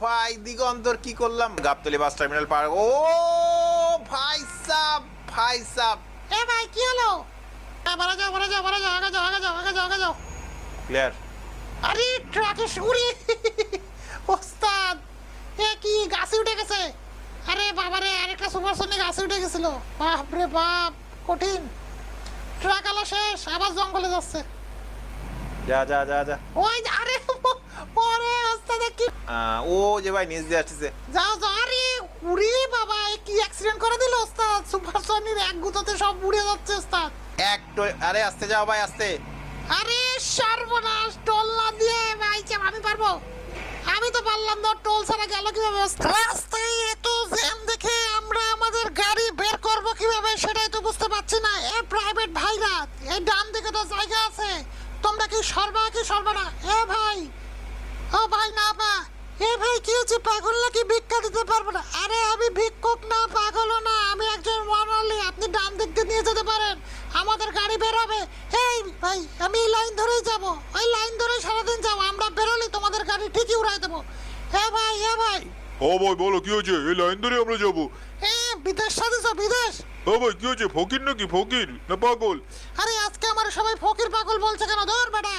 ভাই দিগন্তর কি করলাম, গাবতলী বাস টার্মিনাল পার। ও ভাই সাব, ভাই সাব। এ ভাই কি হলো? বাড়া যাও বাড়া যাও বাড়া যাও, আগে যাও আগে যাও আগে যাও আগে যাও। ক্লিয়ার। আরে ট্রাকে উড়ি ওস্তাদ, এ কি গাছে উঠে গেছে? আরে বাবারে, আরেকটা সুপারসনিক গাছে উঠে গেছিল। বাপ রে বাপ, কঠিন। ট্রাক আলা শেষ, আবার জঙ্গলে যাচ্ছে। যা যা যা যা। ওই আরে ওরে ওস্তাদ কি ও যে ভাই নিচ দিয়ে আসছে। যাও যাও। আরে উড়ি বাবা, এ কি অ্যাক্সিডেন্ট করে দিল ওস্তাদ? সুপারসনিক এক গুঁতোতে সব উড়ে যাচ্ছে ওস্তাদ। আরে আসতে যাও ভাই, আসতে। আরে সর্বনাশ, টোল না দিয়ে ভাই আমি পারবো? আমি তো পারলাম না, টোল ছাড়া গেল কিভাবে? রাস্তায় এত জ্যাম দেখে আমরা আমাদের গাড়ি বের করব কিভাবে সেটাই তো বুঝতে পারছি না। এ প্রাইভেট ভাইরা, এই ডান দিকে তো জায়গা আছে, তোমরা কি সরবা কি সরবা না? এ ভাই, ও ভাই না বা, এ ভাই কি হচ্ছে, পাগল নাকি? ভিক্ষা দিতে পারবো না? আরে আমি ভিক্ষুক না, পাগলও না, আমি একজন ওয়ানলি। আপনি ডান দিক দিয়ে নিয়ে যেতে পারেন, আমাদের গাড়ি বেরোবে। এই ভাই, আমি এই লাইন ধরেই যাব, ওই লাইন ধরেই সারাদিন যাবো। আমরা বেরোলে তোমাদের গাড়ি ঠিকই উড়াই দেবো। এ ভাই এ ভাই। ও ভাই বলো কি হয়েছে? এই লাইন ধরে আমরা যাবো। এ বিদেশ সাথে বিদেশ। ও ভাই কি হয়েছে? ফকির নাকি? ফকির না পাগল? আরে আজকে আমার সবাই ফকির পাগল বলছে কেন? ধর বেটা।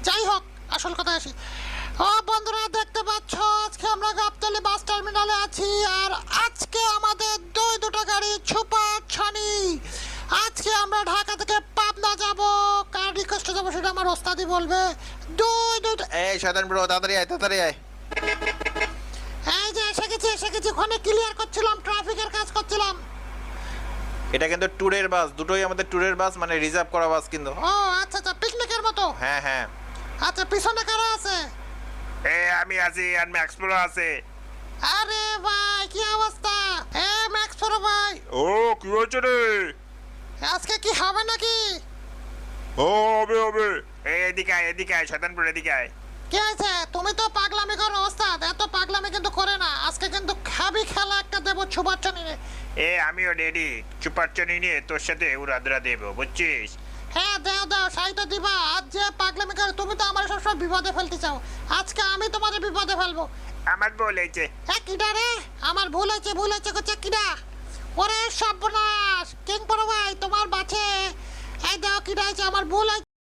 যাই হোক, আসল কথা আসি। ও বন্ধুরা, দেখতে পাচ্ছ আজকে আমরা গাবতলী বাস টার্মিনালে আছি, আর আজকে আমাদের দুটো গাড়ি সুপার ছানি। আজকে আমরা ঢাকা থেকে পাবনা যাব। কার রিকোয়েস্টে যাবো সেটা আমার ওস্তাদি বলবে। দুটো এই শয়তান ব্রো, তাড়াতাড়ি আয় তাড়াতাড়ি আয়। এই যে এসে গেছি। ওখানে ক্লিয়ার করছিলাম, ট্রাফিকের কাজ করছিলাম। এটা কিন্তু ট্যুরের বাস, দুটোই আমাদের ট্যুরের বাস, মানে রিজার্ভ করা বাস কিন্তু। ও আচ্ছা আচ্ছা, পিকনিকের মতো। হ্যাঁ হ্যাঁ। আচ্ছা, পিছনে কারা আছে? আমি আছি, আর ম্যাক্স প্রো আছে। আরে ভাই কি অবস্থা? এ ম্যাক্স প্রো ভাই, ও কি হয়েছে রে? আজকে কি হবে নাকি? ও হবে হবে। এদিকে আয় এদিকে আয়, শয়তান ব্রো এদিকে আয়। কি আছে? তুমি তো পাগলামি করো ওস্তাদ, এত পাগলামি কিন্তু করে না। আজকে কিন্তু খাবি খেলা একটা দেবো ছুবাচ্চনি। আমিও রেডি, সুপার চনি নিয়ে তোর সাথে উড়াদুরা দেবো, বুঝছিস? হ্যাঁ দাও দাও, সাই তো দিবা। আজ যে পাগলামি করো, তুমি তো আমার সবসময় বিপদে ফেলতে চাও। আজকে আমি তোমাদের বিপদে ফেলবো। আমার বলেছে। হ্যাঁ কিডা রে? আমার ভুল হয়েছে করছে কিডা? ওরে সর্বনাশ, কিং পড়ো ভাই তোমার বাছে। এই দাও কিডা হয়েছে, আমার ভুল হয়েছে।